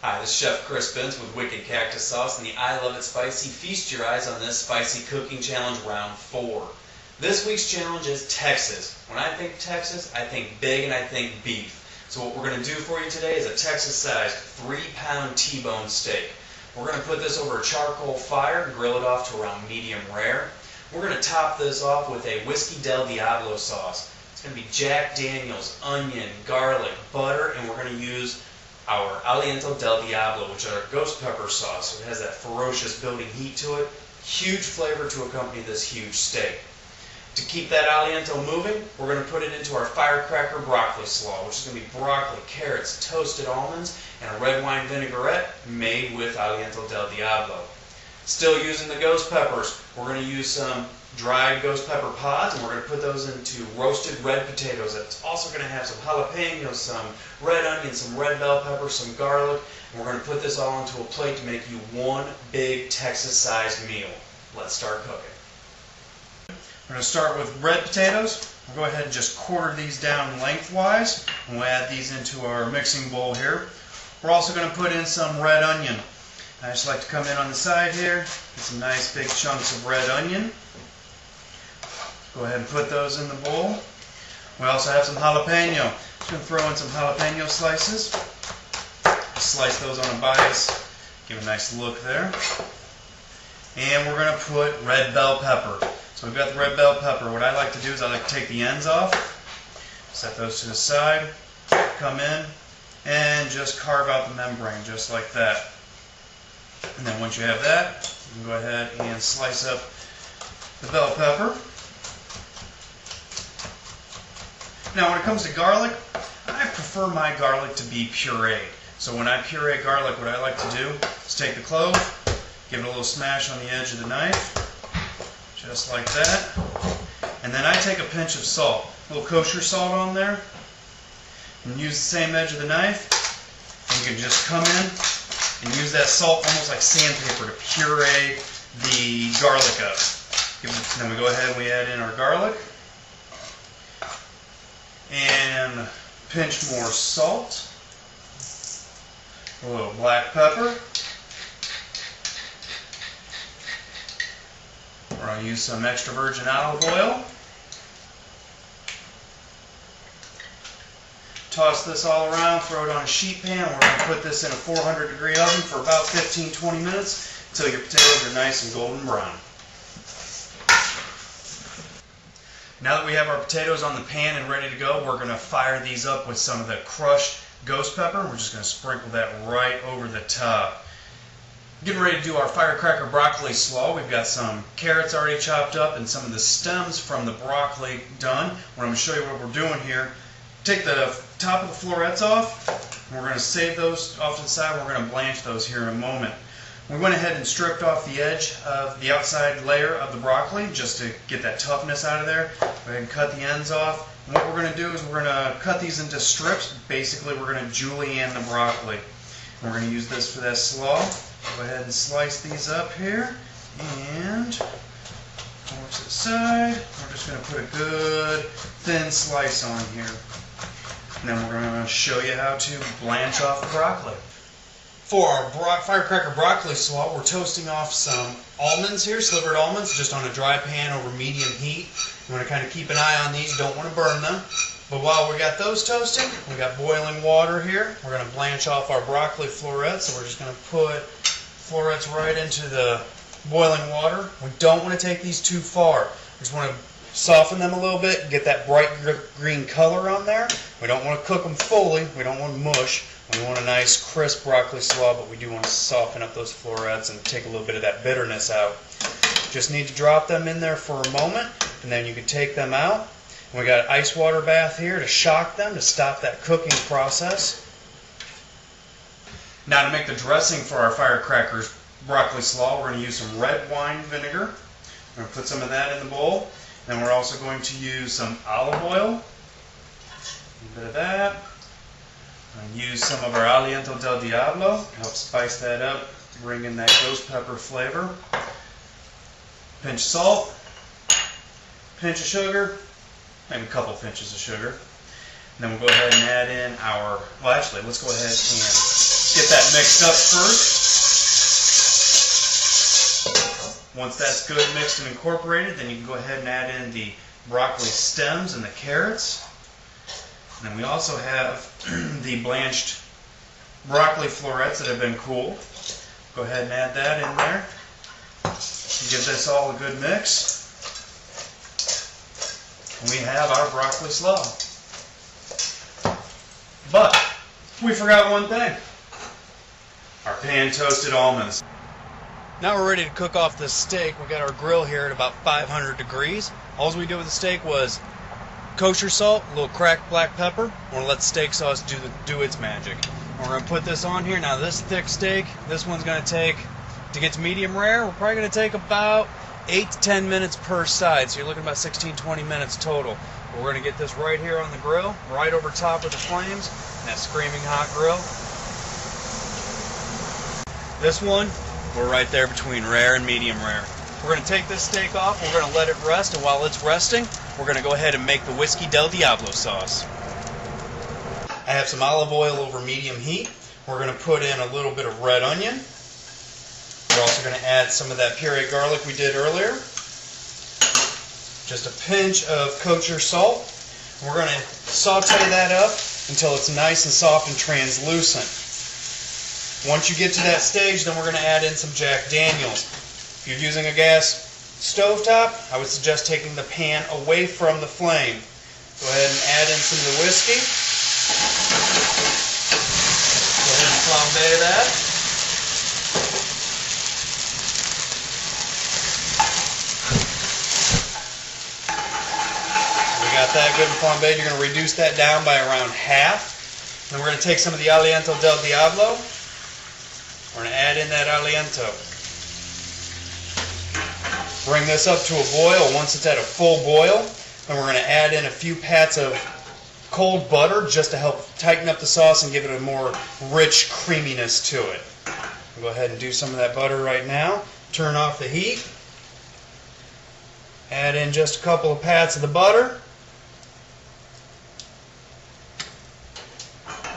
Hi, this is Chef Chris Bintz with Wicked Cactus Sauce and the I Love It Spicy. Feast your eyes on this spicy cooking challenge round 4. This week's challenge is Texas. When I think Texas, I think big and I think beef. So what we're going to do for you today is a Texas-sized 3-pound T-bone steak. We're going to put this over a charcoal fire and grill it off to around medium rare. We're going to top this off with a Whiskey Del Diablo sauce. It's going to be Jack Daniels, onion, garlic, butter, and we're going to use our Aliento del Diablo, which is our ghost pepper sauce. So it has that ferocious building heat to it. Huge flavor to accompany this huge steak. To keep that Aliento moving, we're going to put it into our firecracker broccoli slaw, which is going to be broccoli, carrots, toasted almonds, and a red wine vinaigrette made with Aliento del Diablo. Still using the ghost peppers, we're going to use some dried ghost pepper pods, and we're going to put those into roasted red potatoes. It's also going to have some jalapenos, some red onions, some red bell pepper, some garlic, and we're going to put this all into a plate to make you one big Texas-sized meal. Let's start cooking. We're going to start with red potatoes. We'll go ahead and just quarter these down lengthwise, and we'll add these into our mixing bowl here. We're also going to put in some red onion. I just like to come in on the side here, get some nice big chunks of red onion. Go ahead and put those in the bowl. We also have some jalapeno. Just going to throw in some jalapeno slices. Slice those on a bias, give a nice look there. And we're going to put red bell pepper. So we've got the red bell pepper. What I like to do is I like to take the ends off, set those to the side, come in, and just carve out the membrane just like that. And then once you have that, you can go ahead and slice up the bell pepper. Now when it comes to garlic, I prefer my garlic to be pureed. So when I puree garlic, what I like to do is take the clove, give it a little smash on the edge of the knife, just like that. And then I take a pinch of salt, a little kosher salt on there, and use the same edge of the knife. And you can just come in and use that salt almost like sandpaper to puree the garlic up. Then we go ahead and we add in our garlic. And pinch more salt. A little black pepper. We're going to use some extra virgin olive oil. Toss this all around, throw it on a sheet pan. We're going to put this in a 400-degree oven for about 15-20 minutes until your potatoes are nice and golden brown. Now that we have our potatoes on the pan and ready to go, we're going to fire these up with some of the crushed ghost pepper. We're just going to sprinkle that right over the top. Getting ready to do our firecracker broccoli slaw. We've got some carrots already chopped up and some of the stems from the broccoli done. What I'm going to show you what we're doing here. Take the top of the florets off. We're going to save those off to the side. We're going to blanch those here in a moment. We went ahead and stripped off the edge of the outside layer of the broccoli just to get that toughness out of there. Go ahead and cut the ends off. And what we're going to do is we're going to cut these into strips. Basically, we're going to julienne the broccoli. And we're going to use this for that slaw. Go ahead and slice these up here. And over to the side. We're just going to put a good thin slice on here. And then we're going to show you how to blanch off the broccoli. For our firecracker broccoli slaw, we're toasting off some almonds here, slivered almonds, just on a dry pan over medium heat. You want to kind of keep an eye on these, you don't want to burn them. But while we got those toasting, we got boiling water here. We're going to blanch off our broccoli florets, so we're just going to put florets right into the boiling water. We don't want to take these too far. We just want to soften them a little bit, get that bright green color on there. We don't want to cook them fully, we don't want to mush. We want a nice crisp broccoli slaw, but we do want to soften up those florets and take a little bit of that bitterness out. Just need to drop them in there for a moment, and then you can take them out. And we got an ice water bath here to shock them, to stop that cooking process. Now to make the dressing for our firecrackers broccoli slaw, we're going to use some red wine vinegar. We're going to put some of that in the bowl. Then we're also going to use some olive oil, a bit of that. And use some of our Aliento del Diablo to help spice that up, bring in that ghost pepper flavor. Pinch salt, pinch of sugar, maybe a couple pinches of sugar. And then we'll go ahead and add in our, well actually, let's go ahead and get that mixed up first. Once that's good mixed and incorporated, then you can go ahead and add in the broccoli stems and the carrots. And then we also have the blanched broccoli florets that have been cooled. Go ahead and add that in there. Give this all a good mix. And we have our broccoli slaw. But we forgot one thing. Our pan-toasted almonds. Now we're ready to cook off this steak. We got our grill here at about 500 degrees. All we did with the steak was kosher salt, a little cracked black pepper. We're going to let the steak sauce do its magic. We're going to put this on here. Now this thick steak, this one's going to take, to get to medium rare, we're probably going to take about 8 to 10 minutes per side. So you're looking at about 16-20 minutes total. We're going to get this right here on the grill, right over top of the flames, that screaming hot grill. This one, we're right there between rare and medium rare. We're going to take this steak off, we're going to let it rest, and while it's resting, we're going to go ahead and make the Whiskey Del Diablo sauce. I have some olive oil over medium heat. We're going to put in a little bit of red onion. We're also going to add some of that pureed garlic we did earlier. Just a pinch of kosher salt. We're going to saute that up until it's nice and soft and translucent. Once you get to that stage, then we're going to add in some Jack Daniels. If you're using a gas stovetop, I would suggest taking the pan away from the flame. Go ahead and add in some of the whiskey. Go ahead and flambe that. We got that good and flambéed. You're going to reduce that down by around half. Then we're going to take some of the Aliento del Diablo. We're going to add in that Aliento. Bring this up to a boil. Once it's at a full boil, then we're going to add in a few pats of cold butter just to help tighten up the sauce and give it a more rich creaminess to it. We'll go ahead and do some of that butter right now. Turn off the heat. Add in just a couple of pats of the butter.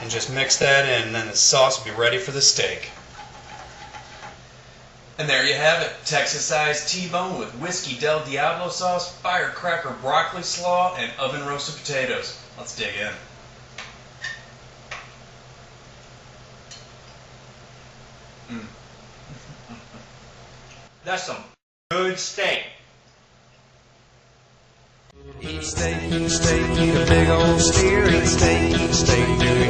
And just mix that in, and then the sauce will be ready for the steak. And there you have it, Texas-sized T-bone with Whiskey Del Diablo sauce, firecracker broccoli slaw, and oven-roasted potatoes. Let's dig in. That's some good steak. Eat steak, eat a big old steer, eat steak, do